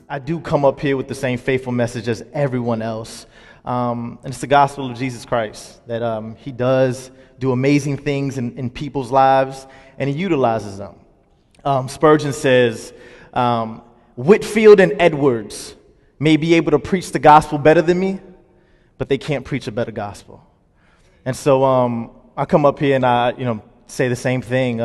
I do come up here with the same faithful message as everyone else. And it's the gospel of Jesus Christ, that he does do amazing things in people's lives, and he utilizes them. Spurgeon says, Whitfield and Edwards may be able to preach the gospel better than me, but they can't preach a better gospel. And so I come up here and I say the same thing.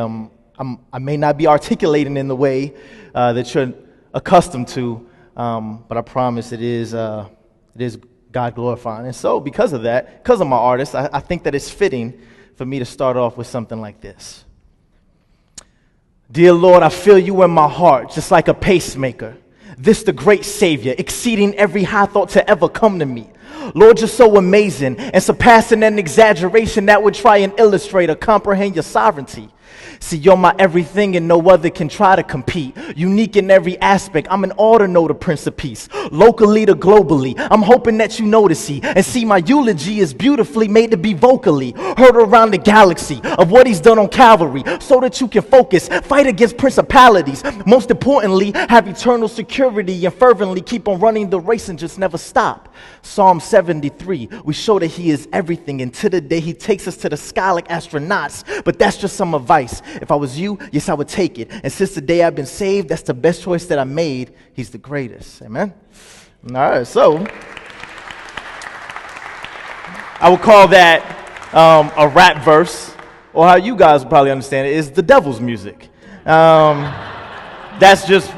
I may not be articulating in the way that you're accustomed to, but I promise it is God glorifying. And so because of that, because I'm an artist, I think that it's fitting for me to start off with something like this. Dear Lord, I feel you in my heart, just like a pacemaker. This the great Savior, exceeding every high thought to ever come to me. Lord, you're so amazing and surpassing an exaggeration that would try and illustrate or comprehend your sovereignty. See, you're my everything and no other can try to compete. Unique in every aspect, I'm an order know the Prince of Peace. Locally to globally, I'm hoping that you notice and see my eulogy is beautifully made to be vocally heard around the galaxy of what he's done on Calvary, so that you can focus, fight against principalities. Most importantly, have eternal security and fervently keep on running the race and just never stop. Psalm 73, we show that he is everything, and to the day he takes us to the sky like astronauts. But that's just some advice. If I was you, yes, I would take it. And since the day I've been saved, that's the best choice that I made. He's the greatest. Amen? All right, so I would call that a rap verse, or how you guys would probably understand it, is the devil's music. That's just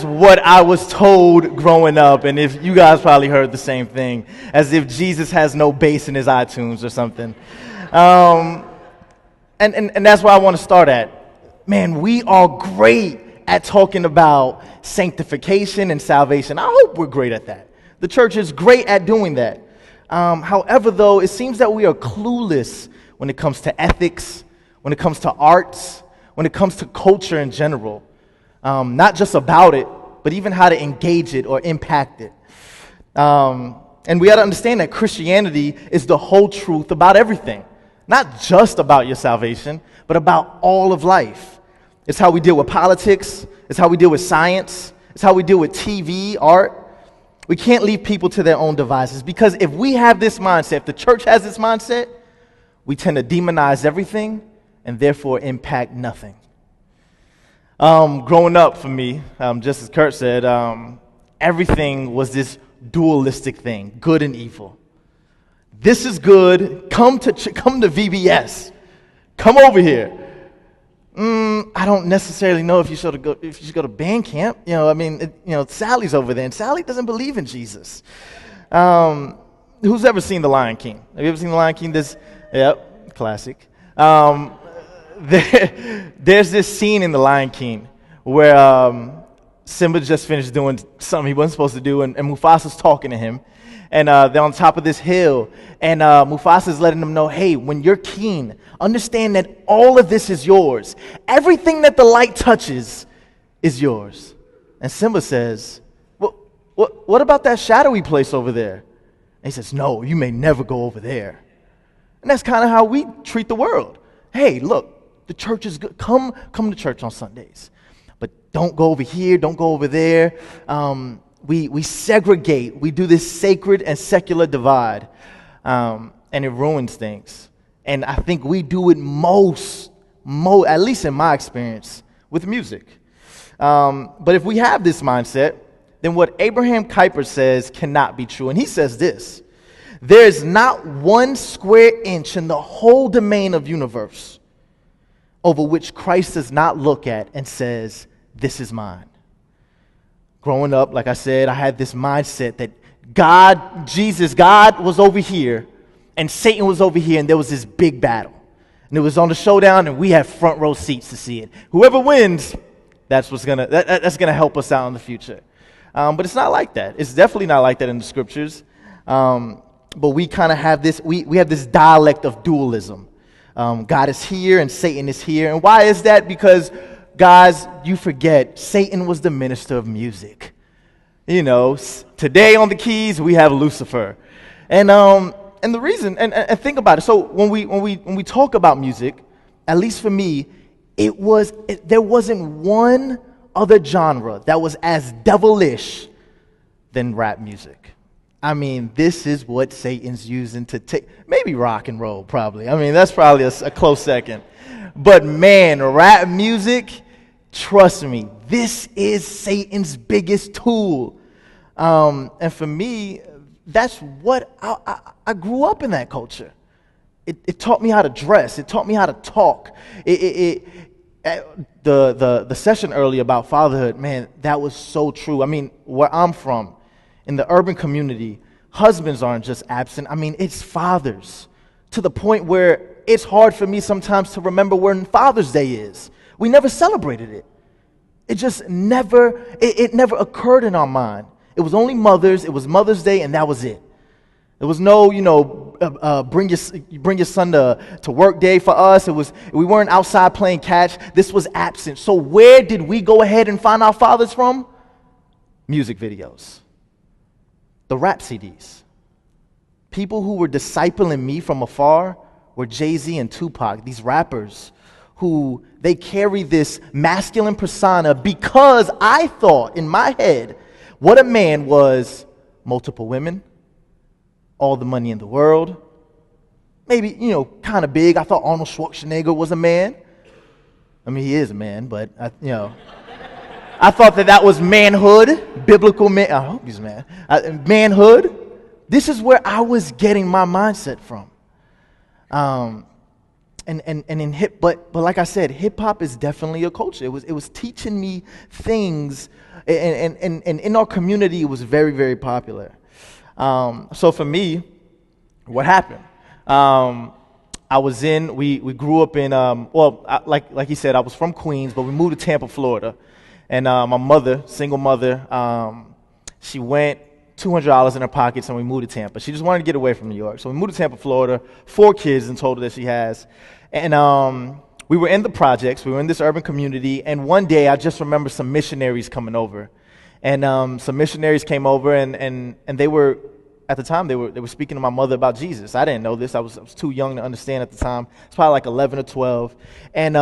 what I was told growing up, and if you guys probably heard the same thing, as if Jesus has no bass in his iTunes or something. And that's where I want to start at. Man, we are great at talking about sanctification and salvation. I hope we're great at that. The church is great at doing that. However, though, it seems that we are clueless when it comes to ethics, when it comes to arts, when it comes to culture in general. Not just about it, but even how to engage it or impact it. And we got to understand that Christianity is the whole truth about everything. Not just about your salvation, but about all of life. It's how we deal with politics. It's how we deal with science. It's how we deal with TV, art. We can't leave people to their own devices, because if we have this mindset, if the church has this mindset, we tend to demonize everything and therefore impact nothing. Growing up for me, just as Kurt said, everything was this dualistic thing, good and evil. This is good. Come to VBS. Come over here. I don't necessarily know if you should go to band camp. Sally's over there, and Sally doesn't believe in Jesus. Who's ever seen The Lion King? Have you ever seen The Lion King? Yep, classic. There's this scene in The Lion King where Simba just finished doing something he wasn't supposed to do, and Mufasa's talking to him. And they're on top of this hill, and Mufasa's letting them know, hey, when you're king, understand that all of this is yours. Everything that the light touches is yours. And Simba says, what about that shadowy place over there? And he says, no, you may never go over there. And that's kind of how we treat the world. Hey, look, the church is good. Come to church on Sundays. But don't go over here, don't go over there. We segregate. We do this sacred and secular divide, and it ruins things. And I think we do it most, at least in my experience, with music. But if we have this mindset, then what Abraham Kuyper says cannot be true. And he says this: there is not 1 square inch in the whole domain of universe over which Christ does not look at and says, this is mine. Growing up, like I said, I had this mindset that God was over here, and Satan was over here, and there was this big battle. And it was on the showdown, and we had front row seats to see it. Whoever wins, that's gonna help us out in the future. But it's not like that. It's definitely not like that in the scriptures. But we kind of have this. We have this dialect of dualism. God is here, and Satan is here. And why is that? Because, guys, you forget, Satan was the minister of music. Today on the keys, we have Lucifer. And the reason, and think about it. So when we talk about music, at least for me, there wasn't one other genre that was as devilish than rap music. I mean, this is what Satan's using to take, maybe rock and roll, probably. I mean, that's probably a close second. But man, rap music, trust me, this is Satan's biggest tool. And for me, that's what I grew up in that culture. It taught me how to dress. It taught me how to talk. The session earlier about fatherhood, man, that was so true. I mean, where I'm from, in the urban community, husbands aren't just absent. I mean, it's fathers, to the point where it's hard for me sometimes to remember when Father's Day is. We never celebrated it. It just never, it never occurred in our mind. It was only Mother's, it was Mother's Day, and that was it. There was no, bring your son to work day for us. We weren't outside playing catch. This was absent. So where did we go ahead and find our fathers from? Music videos. The rap CDs. People who were discipling me from afar were Jay-Z and Tupac, these rappers who they carry this masculine persona because I thought in my head what a man was: multiple women, all the money in the world, maybe, kind of big. I thought Arnold Schwarzenegger was a man. I mean, he is a man, but, I thought that was manhood, biblical man. I hope he's a man. Manhood. This is where I was getting my mindset from. But like I said, hip hop is definitely a culture. It was teaching me things, and in our community, it was very, very popular. So for me, what happened? We grew up in, like he said, I was from Queens, but we moved to Tampa, Florida. And my mother, single mother, she went $200 in her pockets and we moved to Tampa. She just wanted to get away from New York. So we moved to Tampa, Florida, 4 kids in total that she has. And we were in the projects, we were in this urban community, and one day I just remember some missionaries coming over. And some missionaries came over and they were, at the time, they were speaking to my mother about Jesus. I didn't know this. I was too young to understand at the time. It's probably like 11 or 12. And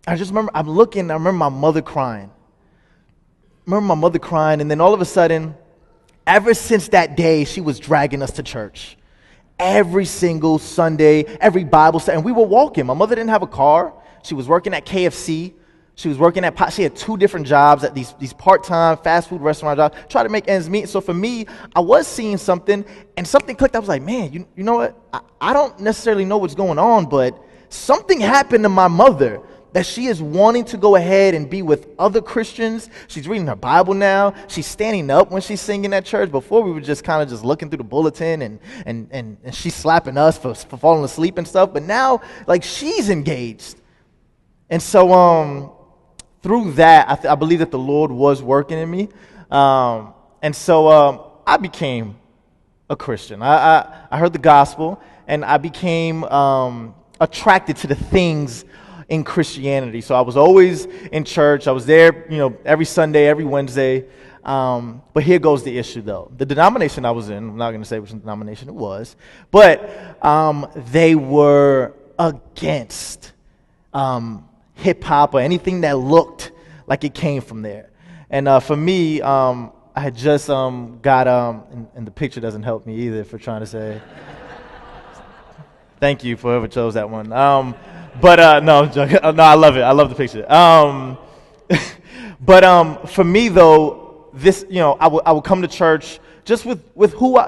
I just remember, I remember my mother crying. And then all of a sudden, ever since that day, she was dragging us to church. Every single Sunday, every Bible study, and we were walking. My mother didn't have a car. She was working at KFC. She had 2 different jobs at these part-time fast food restaurant jobs, try to make ends meet. So for me, I was seeing something, and something clicked. I was like, man, you know what? I don't necessarily know what's going on, but something happened to my mother that she is wanting to go ahead and be with other Christians. She's reading her Bible now. She's standing up when she's singing at church. Before, we were just kind of just looking through the bulletin, and she's slapping us for falling asleep and stuff. But now, like, she's engaged. And so through that, I believe that the Lord was working in me. And so I became a Christian. I heard the gospel, and I became attracted to the things in Christianity. So I was always in church. I was there, every Sunday, every Wednesday. But here goes the issue, though. The denomination I was in, I'm not going to say which denomination it was, but they were against hip-hop or anything that looked like it came from there. And for me, I had just got, and the picture doesn't help me either for trying to say, thank you for whoever chose that one. But no, I love it. I love the picture. But for me though, this, I would come to church just with what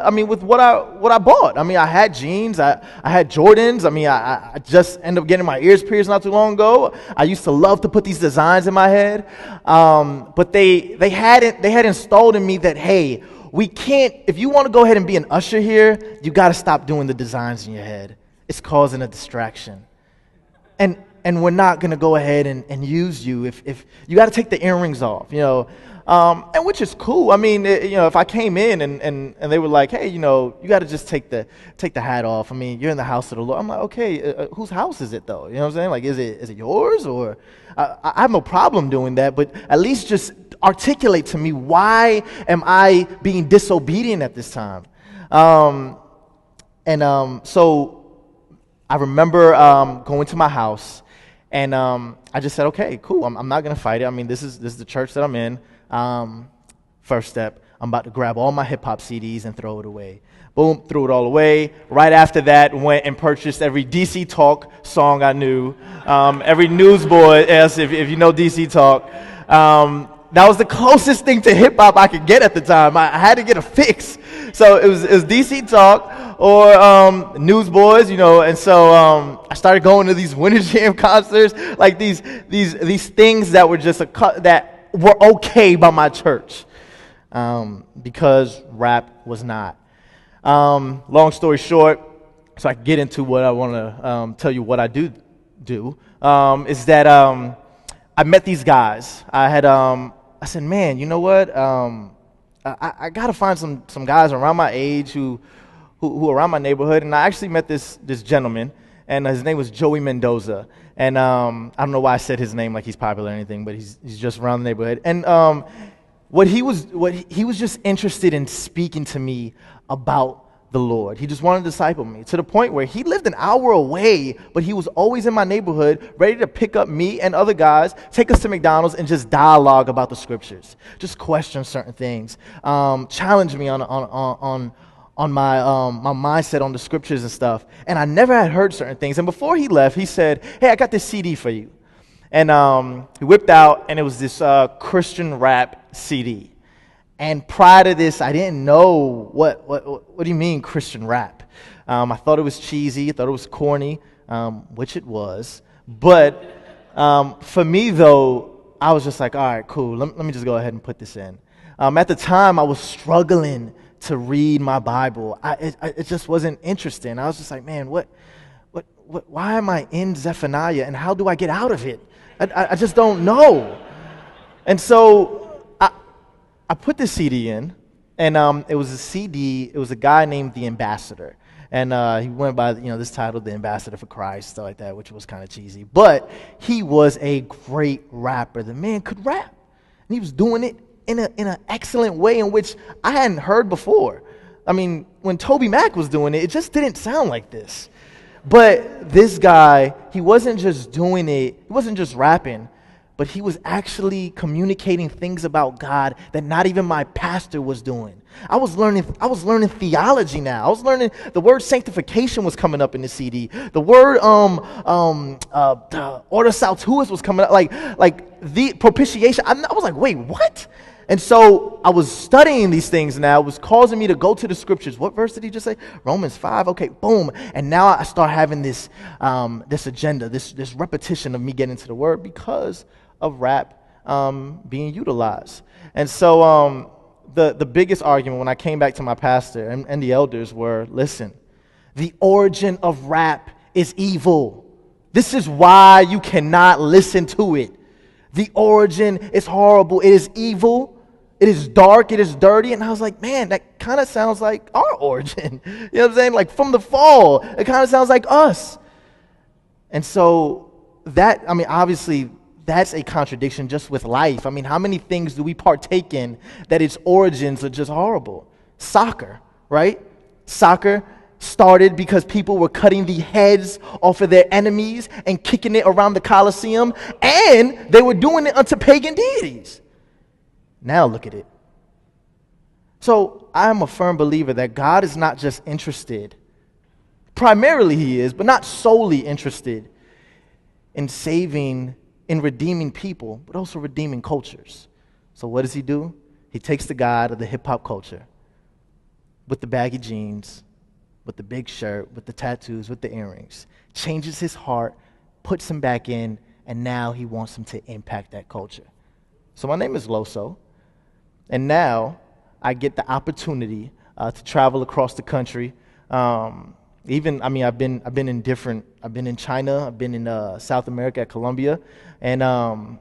I bought. I mean, I had jeans, I had Jordans. I mean, I just ended up getting my ears pierced not too long ago. I used to love to put these designs in my head. But they had installed in me that, hey, we can't, if you want to go ahead and be an usher here, you got to stop doing the designs in your head. It's causing a distraction. And we're not going to go ahead and use you if you got to take the earrings off, and which is cool. I mean, if I came in and they were like, hey, you got to just take the hat off. I mean, you're in the house of the Lord. I'm like, okay, whose house is it though? You know what I'm saying? Like, is it yours? Or I have no problem doing that, but at least just articulate to me, why am I being disobedient at this time? So I remember going to my house, And I just said, okay, cool. I'm not going to fight it. I mean, this is the church that I'm in. First step, I'm about to grab all my hip-hop CDs and throw it away. Boom, threw it all away. Right after that, went and purchased every DC Talk song I knew. Every Newsboy, yes, if you know DC Talk. That was the closest thing to hip-hop I could get at the time. I had to get a fix. So it was DC Talk or Newsboys, and so I started going to these Winter Jam concerts, like these things that were just that were okay by my church, because rap was not. Long story short, so I can get into what I want to tell you what I do, is that I met these guys. I said, man, you know what? I got to find some guys around my age who are around my neighborhood. And I actually met this gentleman, and his name was Joey Mendoza. And I don't know why I said his name like he's popular or anything, but he's just around the neighborhood. And what he was just interested in speaking to me about the Lord. He just wanted to disciple me to the point where he lived an hour away, but he was always in my neighborhood, ready to pick up me and other guys, take us to McDonald's, and just dialogue about the scriptures, just question certain things, challenge me on my mindset on the scriptures and stuff. And I never had heard certain things. And before he left, he said, "Hey, I got this CD for you." And he whipped out, and it was this Christian rap CD. And prior to this, I didn't know what do you mean Christian rap? I thought it was cheesy, I thought it was corny, which it was. But for me, though, I was just like, all right, cool, let me just go ahead and put this in. At the time, I was struggling to read my Bible. It just wasn't interesting. I was just like, man, why am I in Zephaniah, and how do I get out of it? I just don't know. And so I put the CD in, and it was a CD. It was a guy named The Ambassador, and he went by this title, The Ambassador for Christ, stuff like that, which was kind of cheesy. But he was a great rapper. The man could rap, and he was doing it in an excellent way in which I hadn't heard before. I mean, when Toby Mac was doing it, it just didn't sound like this. But this guy, he wasn't just doing it. He wasn't just rapping. But he was actually communicating things about God that not even my pastor was doing. I was learning theology now. I was learning the word sanctification was coming up in the CD. The word order saltuus was coming up, like the propitiation. I was like, wait, what? And so I was studying these things now. It was causing me to go to the scriptures. What verse did he just say? Romans 5. Okay, boom. And now I start having this agenda, this repetition of me getting to the word because of rap being utilized. And so the biggest argument when I came back to my pastor and the elders were, listen, the origin of rap is evil. This is why you cannot listen to it. The origin is horrible. It is evil. It is dark. It is dirty. And I was like, man, that kind of sounds like our origin. You know what I'm saying? Like from the fall, it kind of sounds like us. And so obviously, that's a contradiction just with life. I mean, how many things do we partake in that its origins are just horrible? Soccer, right? Soccer started because people were cutting the heads off of their enemies and kicking it around the Colosseum, and they were doing it unto pagan deities. Now look at it. So I'm a firm believer that God is not just interested, primarily he is, but not solely interested in redeeming people, but also redeeming cultures. So what does he do? He takes the God of the hip-hop culture with the baggy jeans, with the big shirt, with the tattoos, with the earrings, changes his heart, puts him back in, and now he wants him to impact that culture. So my name is Loso, and now I get the opportunity to travel across the country. I've been in China, I've been in South America at Colombia, and I'm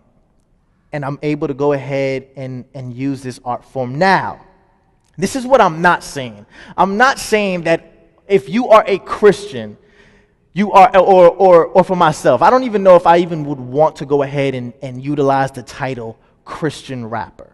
able to go ahead and use this art form. Now, this is what I'm not saying. I'm not saying that if you are a Christian, you are, or for myself, I don't even know if I even would want to go ahead and utilize the title Christian rapper.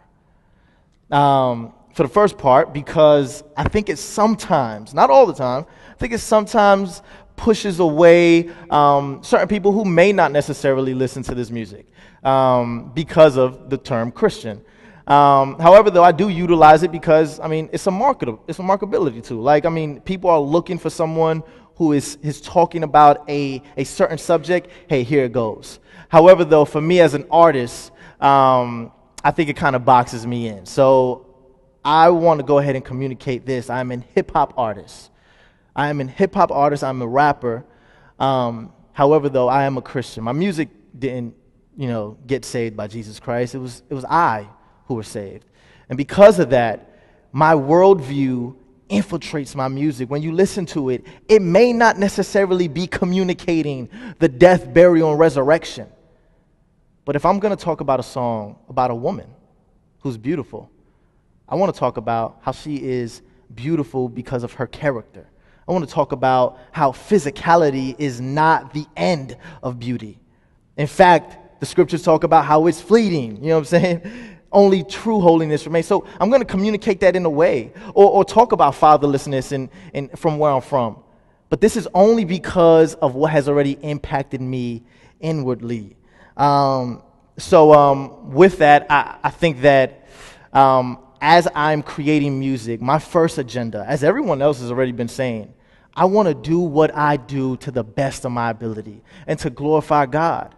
For the first part, because I think it's sometimes, not all the time, I think it's sometimes pushes away certain people who may not necessarily listen to this music because of the term Christian. However, though, I do utilize it because, I mean, it's a marketability tool. Like, I mean, people are looking for someone who is talking about a certain subject. Hey, here it goes. However, though, for me as an artist, I think it kind of boxes me in. So I want to go ahead and communicate this. I'm a hip-hop artist. I'm a rapper. However, though, I am a Christian. My music didn't, get saved by Jesus Christ. It was I who were saved. And because of that, my worldview infiltrates my music. When you listen to it, it may not necessarily be communicating the death, burial, and resurrection. But if I'm going to talk about a song about a woman who's beautiful, I want to talk about how she is beautiful because of her character. I want to talk about how physicality is not the end of beauty. In fact, the scriptures talk about how it's fleeting. You know what I'm saying? Only true holiness remains. So I'm going to communicate that in a way, or talk about fatherlessness and from where I'm from. But this is only because of what has already impacted me inwardly. With that, I think that as I'm creating music, my first agenda, as everyone else has already been saying, I want to do what I do to the best of my ability and to glorify God.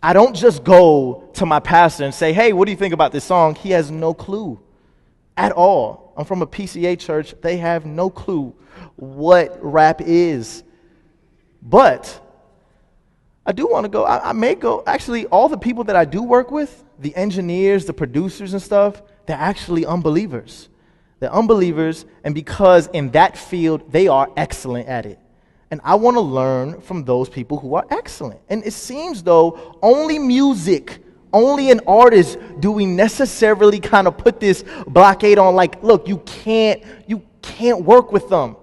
I don't just go to my pastor and say, hey, what do you think about this song? He has no clue at all. I'm from a PCA church. They have no clue what rap is. But I do want to go. I may go. Actually, all the people that I do work with, the engineers, the producers and stuff, they're actually unbelievers. They're unbelievers, and because in that field, they are excellent at it. And I want to learn from those people who are excellent. And it seems, though, only music, only an artist do we necessarily kind of put this blockade on, like, look, you can't work with them.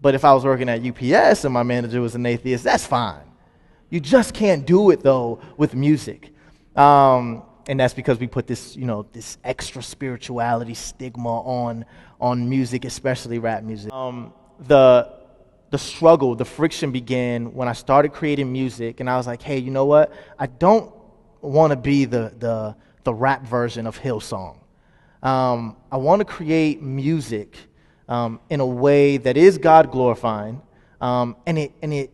But if I was working at UPS and my manager was an atheist, that's fine. You just can't do it, though, with music. And that's because we put this, this extra spirituality stigma on music, especially rap music. The struggle, the friction began when I started creating music, and I was like, hey, you know what? I don't want to be the rap version of Hillsong. I want to create music in a way that is God glorifying, and it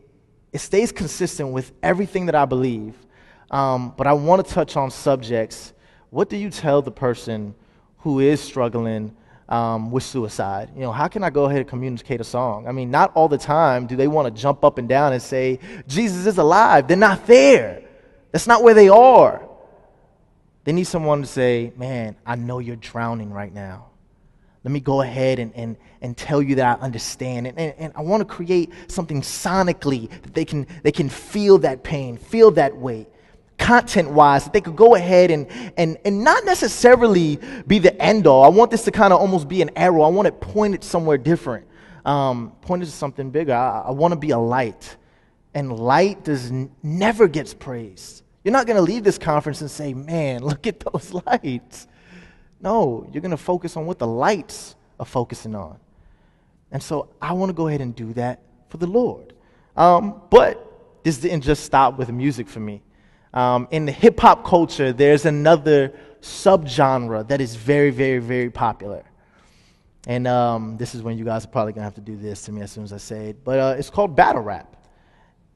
stays consistent with everything that I believe. But I want to touch on subjects. What do you tell the person who is struggling with suicide? How can I go ahead and communicate a song? I mean, not all the time do they want to jump up and down and say, Jesus is alive. They're not there. That's not where they are. They need someone to say, man, I know you're drowning right now. Let me go ahead and tell you that I understand. And I want to create something sonically that they can feel that pain, feel that weight. Content-wise, that they could go ahead and not necessarily be the end-all. I want this to kind of almost be an arrow. I want it pointed somewhere different, pointed to something bigger. I want to be a light, and light never gets praised. You're not going to leave this conference and say, man, look at those lights. No, you're going to focus on what the lights are focusing on. And so I want to go ahead and do that for the Lord. But this didn't just stop with music for me. In the hip-hop culture, there's another subgenre that is very, very, very popular. And this is when you guys are probably going to have to do this to me as soon as I say it. But it's called battle rap.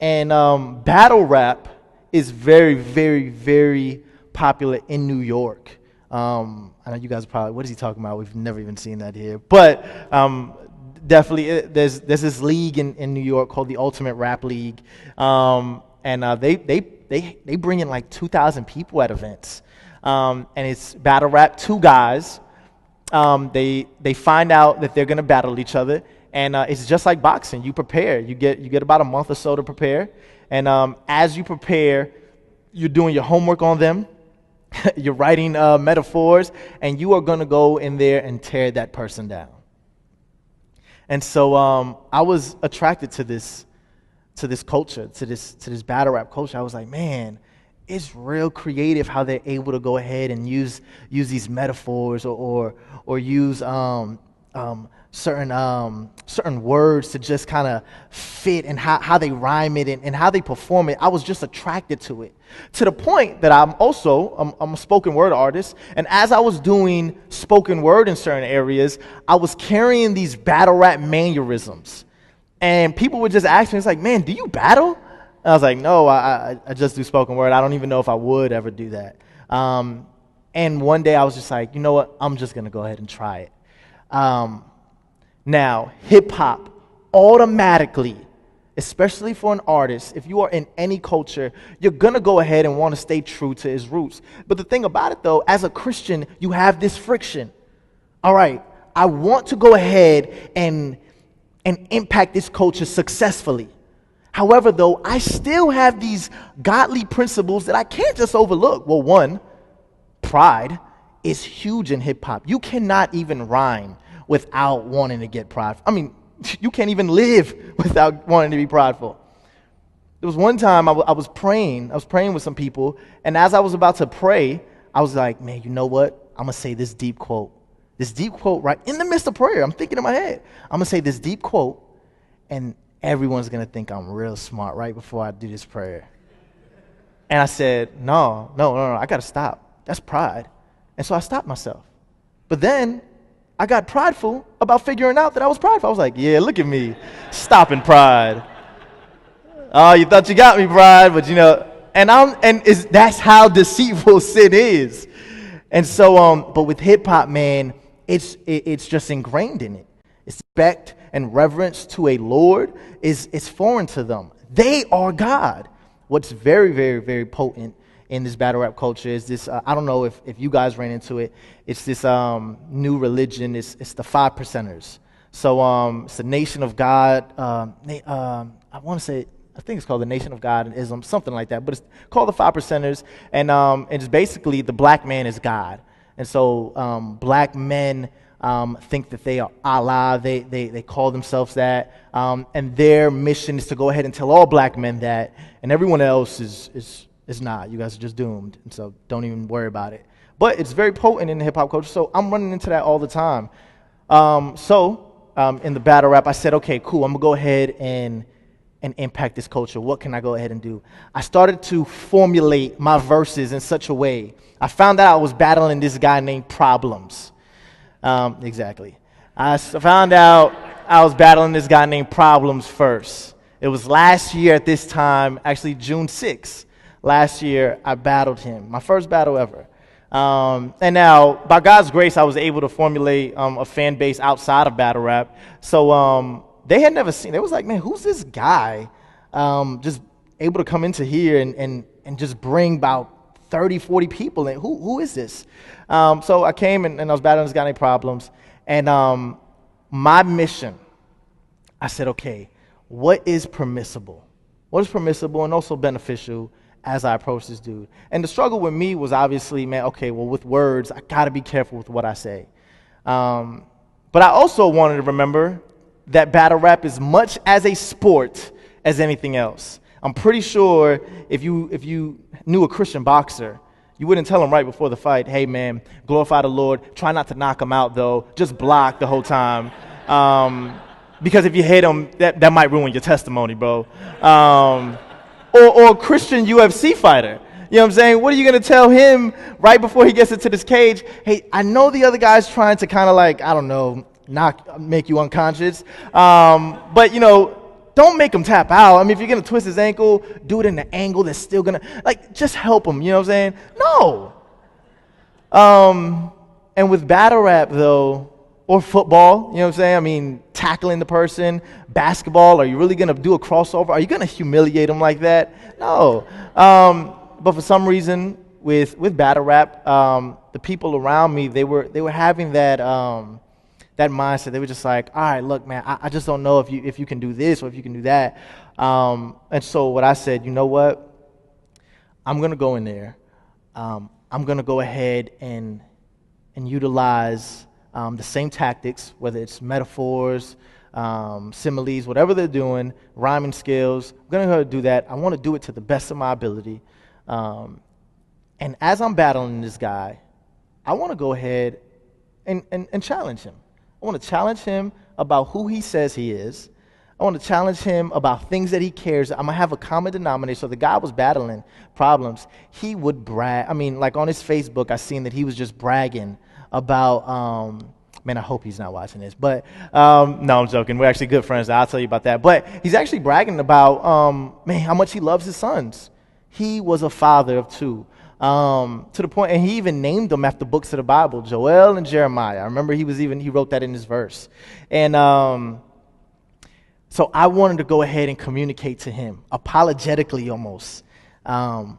And battle rap is very, very, very popular in New York. I know you guys are probably, what is he talking about? We've never even seen that here. But definitely, there's this league in New York called the Ultimate Rap League. And they bring in like 2,000 people at events. And it's battle rap, two guys. They find out that they're going to battle each other. And it's just like boxing. You prepare. You get about a month or so to prepare. And as you prepare, you're doing your homework on them. You're writing metaphors. And you are going to go in there and tear that person down. And so I was attracted to this culture, to this battle rap culture. I was like, man, it's real creative how they're able to go ahead and use these metaphors or use certain words to just kind of fit and how they rhyme it and how they perform it. I was just attracted to it, to the point that I'm a spoken word artist. And as I was doing spoken word in certain areas, I was carrying these battle rap mannerisms. And people would just ask me, it's like, man, do you battle? And I was like, no, I just do spoken word. I don't even know if I would ever do that. And one day I was just like, you know what? I'm just going to go ahead and try it. Now, hip-hop automatically, especially for an artist, if you are in any culture, you're going to go ahead and want to stay true to his roots. But the thing about it, though, as a Christian, you have this friction. All right, I want to go ahead and impact this culture successfully. However, though, I still have these godly principles that I can't just overlook. Well, one, pride is huge in hip-hop. You cannot even rhyme without wanting to get prideful. I mean, you can't even live without wanting to be prideful. There was one time I was praying with some people, and as I was about to pray, I was like, man, you know what? I'm going to say this deep quote right in the midst of prayer. I'm thinking in my head, I'm going to say this deep quote, and everyone's going to think I'm real smart right before I do this prayer. And I said, no, I got to stop. That's pride. And so I stopped myself. But then I got prideful about figuring out that I was prideful. I was like, yeah, look at me, stopping pride. Oh, you thought you got me, pride, but that's how deceitful sin is. And so, but with hip hop, man, it's just ingrained in it. Respect and reverence to a Lord is foreign to them. They are God. What's very, very, very potent in this battle rap culture is this, I don't know if you guys ran into it, it's this new religion, it's the 5%ers. So it's the Nation of God, I think it's called the Nation of God in Islam, something like that, but it's called the 5%ers, and it's basically the black man is God. And so black men think that they are Allah, they call themselves that, and their mission is to go ahead and tell all black men that, and everyone else is not. You guys are just doomed, and so don't even worry about it. But it's very potent in the hip-hop culture, so I'm running into that all the time. In the battle rap, I said, okay, cool, I'm going to go ahead and impact this culture. What can I go ahead and do? I started to formulate my verses in such a way. I found out I was battling this guy named Problems. Exactly. I found out I was battling this guy named Problems first. It was last year at this time, actually June 6th. Last year, I battled him, my first battle ever. And now, by God's grace, I was able to formulate a fan base outside of battle rap. So they had never seen, they was like, man, who's this guy just able to come into here and just bring about 30, 40 people in? Who is this? So I came and I was battling this guy named Problems. And my mission, I said, okay, what is permissible? What is permissible and also beneficial as I approach this dude? And the struggle with me was obviously, man, okay, well, with words, I got to be careful with what I say. But I also wanted to remember that battle rap is much as a sport as anything else. I'm pretty sure if you knew a Christian boxer, you wouldn't tell him right before the fight, hey, man, glorify the Lord. Try not to knock him out, though. Just block the whole time. Because if you hit him, that might ruin your testimony, bro. Or a Christian UFC fighter. You know what I'm saying? What are you going to tell him right before he gets into this cage? Hey, I know the other guy's trying to kind of like, I don't know, make you unconscious. But, don't make him tap out. I mean, if you're going to twist his ankle, do it in an angle that's still going to, just help him. You know what I'm saying? No. And with battle rap, though, or football, you know what I'm saying? I mean, tackling the person, basketball, are you really going to do a crossover? Are you going to humiliate them like that? No. But for some reason, with battle rap, the people around me, they were having that mindset. They were just like, all right, look, man, I just don't know if you can do this or if you can do that. And so what I said, you know what? I'm going to go in there. I'm going to go ahead and utilize the same tactics, whether it's metaphors, similes, whatever they're doing, rhyming skills. I'm going to go ahead and do that. I want to do it to the best of my ability. And as I'm battling this guy, I want to go ahead and challenge him. I want to challenge him about who he says he is. I want to challenge him about things that he cares. I'm going to have a common denominator. So the guy was battling problems. He would brag. I mean, like on his Facebook, I seen that he was just bragging about, man, I hope he's not watching this. But, no, I'm joking. We're actually good friends. I'll tell you about that. But he's actually bragging about, man, how much he loves his sons. He was a father of two. To the point, and he even named them after books of the Bible, Joel and Jeremiah. I remember he wrote that in his verse. And, so I wanted to go ahead and communicate to him, apologetically almost. Why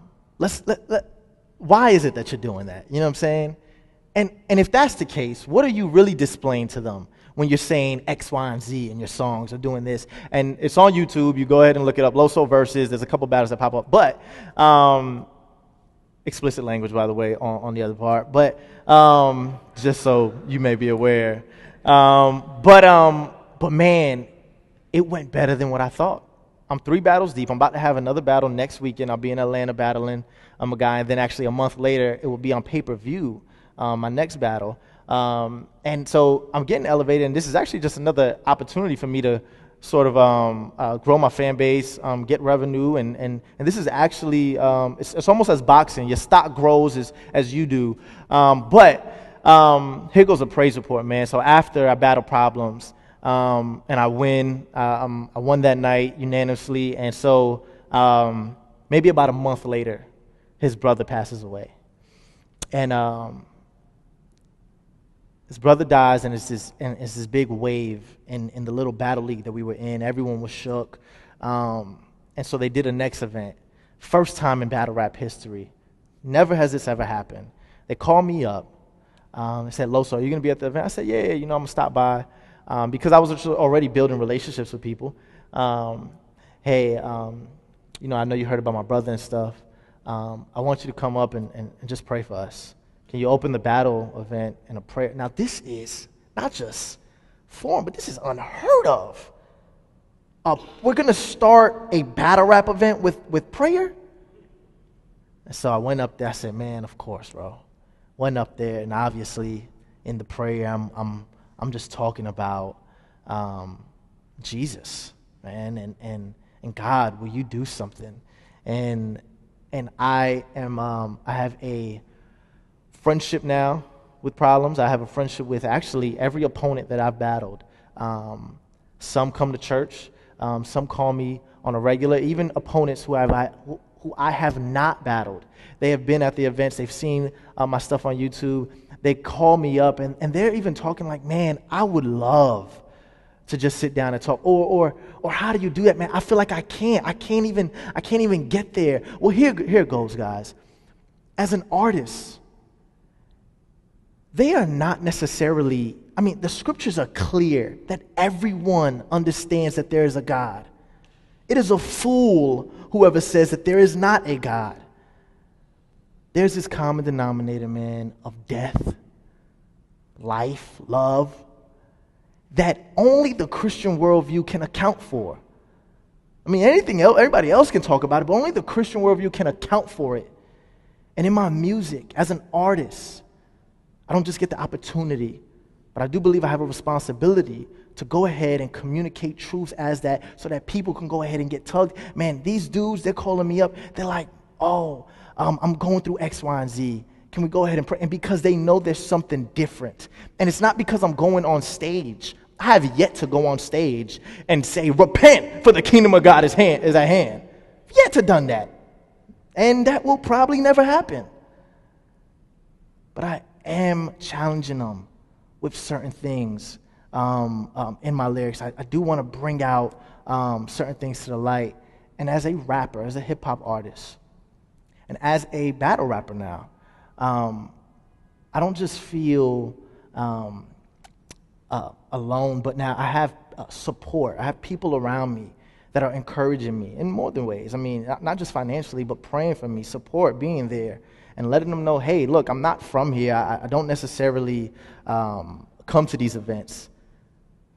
is it that you're doing that? You know what I'm saying? And if that's the case, what are you really displaying to them when you're saying X, Y, and Z in your songs or doing this? And it's on YouTube. You go ahead and look it up. Loso verses. There's a couple battles that pop up. But explicit language, by the way, on the other part. But just so you may be aware. But man, it went better than what I thought. I'm 3 battles deep. I'm about to have another battle next weekend. I'll be in Atlanta battling a guy. And then actually a month later, it will be on pay-per-view, my next battle. And so I'm getting elevated. And this is actually just another opportunity for me to sort of grow my fan base, get revenue. And this is actually, it's almost as boxing. Your stock grows as you do. But here goes a praise report, man. So after I battle problems, and I win. I won that night unanimously. And so maybe about a month later, his brother passes away. And his brother dies, and it's this big wave in the little battle league that we were in. Everyone was shook. And so they did a next event. First time in battle rap history. Never has this ever happened. They called me up. They said, Loso, are you going to be at the event? I said, yeah, I'm going to stop by. Because I was already building relationships with people. Hey, I know you heard about my brother and stuff. I want you to come up and just pray for us. Can you open the battle event in a prayer? Now, this is not just form, but this is unheard of. We're going to start a battle rap event with prayer? And so I went up there. I said, man, of course, bro. Went up there, and obviously in the prayer, I'm just talking about Jesus, man, and God, will you do something? And I have a friendship now with problems. I have a friendship with actually every opponent that I've battled. Some come to church. Some call me on a regular. Even opponents who I have not battled. They have been at the events. They've seen my stuff on YouTube. They call me up, and they're even talking like, man, I would love to just sit down and talk. Or how do you do that, man? I feel like I can't even get there. Well, here it goes, guys. As an artist, they are not necessarily, the scriptures are clear that everyone understands that there is a God. It is a fool whoever says that there is not a God. There's this common denominator, man, of death, life, love, that only the Christian worldview can account for. Anything else, everybody else can talk about it, but only the Christian worldview can account for it. And in my music, as an artist, I don't just get the opportunity, but I do believe I have a responsibility to go ahead and communicate truths as that, so that people can go ahead and get tugged. Man, these dudes, they're calling me up. They're like, I'm going through X, Y, and Z. Can we go ahead and pray? And because they know there's something different. And it's not because I'm going on stage. I have yet to go on stage and say, repent, for the kingdom of God is at hand. Yet to done that. And that will probably never happen. But I am challenging them with certain things in my lyrics. I do want to bring out certain things to the light. And as a rapper, as a hip-hop artist, and as a battle rapper now, I don't just feel alone, but now I have support. I have people around me that are encouraging me in more than ways. Not just financially, but praying for me, support, being there, and letting them know, hey, look, I'm not from here. I don't necessarily come to these events,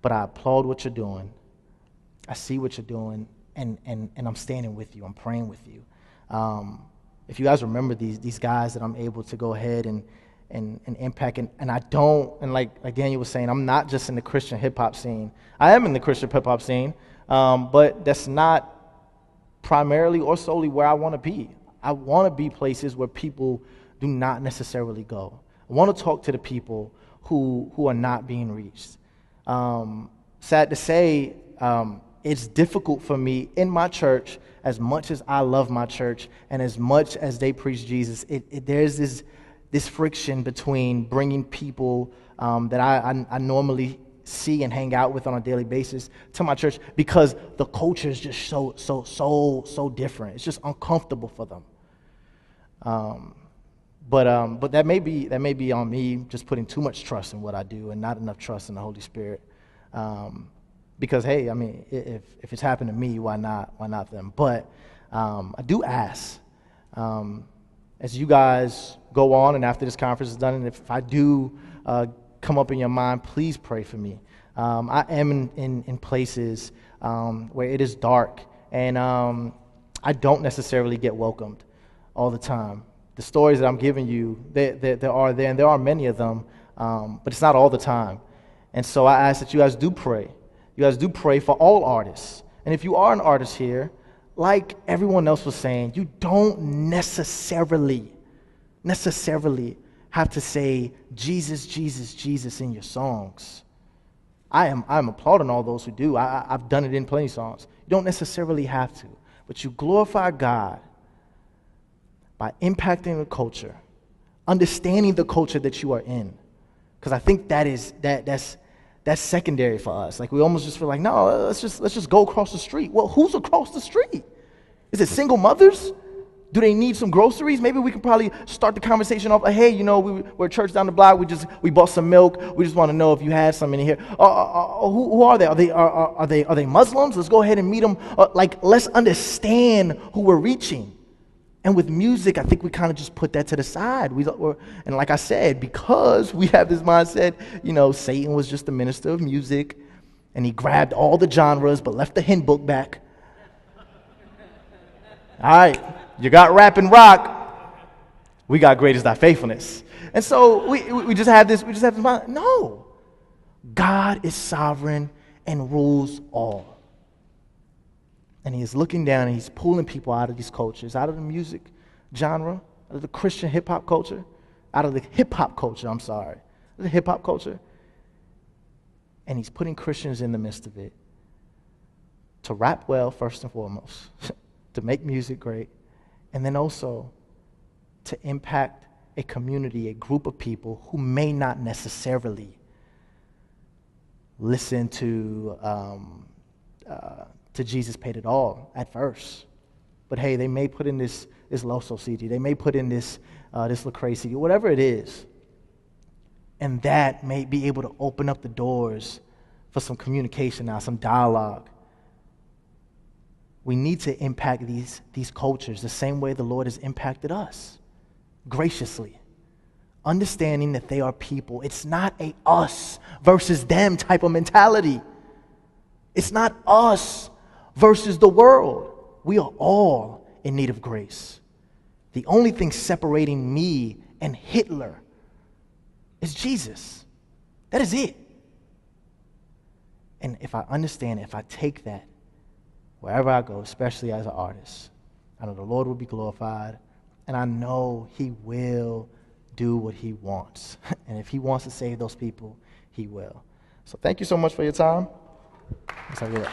but I applaud what you're doing. I see what you're doing, and I'm standing with you. I'm praying with you. If you guys remember these guys that I'm able to go ahead and and impact. And I don't, and like Daniel was saying, I'm not just in the Christian hip-hop scene. I am in the Christian hip-hop scene, but that's not primarily or solely where I want to be. I want to be places where people do not necessarily go. I want to talk to the people who are not being reached. Sad to say, it's difficult for me in my church, as much as I love my church and as much as they preach Jesus, there's this friction between bringing people that I normally see and hang out with on a daily basis to my church, because the culture is just so different. It's just uncomfortable for them. But that may be on me just putting too much trust in what I do and not enough trust in the Holy Spirit. Because hey, I mean, if it's happened to me, why not them? But I do ask, as you guys go on and after this conference is done, and if I do come up in your mind, please pray for me. I am in places where it is dark, and I don't necessarily get welcomed all the time. The stories that I'm giving you, there are many of them, but it's not all the time. And so I ask that you guys do pray. You guys do pray for all artists. And if you are an artist here, like everyone else was saying, you don't necessarily have to say Jesus, Jesus, Jesus in your songs. I'm applauding all those who do. I've done it in plenty of songs. You don't necessarily have to, but you glorify God by impacting the culture, understanding the culture that you are in. Because I think that's secondary for us. Like, we almost just feel like, no, let's just go across the street. Well, who's across the street? Is it single mothers? Do they need some groceries? Maybe we can probably start the conversation off. Hey, we're a church down the block. We bought some milk. We just want to know if you had some in here. Who are they? Are they Muslims? Let's go ahead and meet them. Let's understand who we're reaching. And with music, I think we kind of just put that to the side. And like I said, because we have this mindset, Satan was just the minister of music, and he grabbed all the genres but left the hymn book back. All right, you got rap and rock. We got Great Is Thy Faithfulness. And so we just have this mindset. No, God is sovereign and rules all. And he is looking down and he's pulling people out of these cultures, out of the music genre, out of the Christian hip-hop culture, out of the hip-hop culture, the hip-hop culture. And he's putting Christians in the midst of it to rap well, first and foremost, to make music great, and then also to impact a community, a group of people who may not necessarily listen to Jesus Paid It All at first. But hey, they may put in this Loso CD. They may put in this Lecrae CD, whatever it is. And that may be able to open up the doors for some communication now, some dialogue. We need to impact these cultures the same way the Lord has impacted us, graciously, understanding that they are people. It's not a us versus them type of mentality. It's not us versus the world. We are all in need of grace. The only thing separating me and Hitler is Jesus. That is it. And if I understand it, if I take that, wherever I go, especially as an artist, I know the Lord will be glorified, and I know he will do what he wants. And if he wants to save those people, he will. So thank you so much for your time. Let's have it up.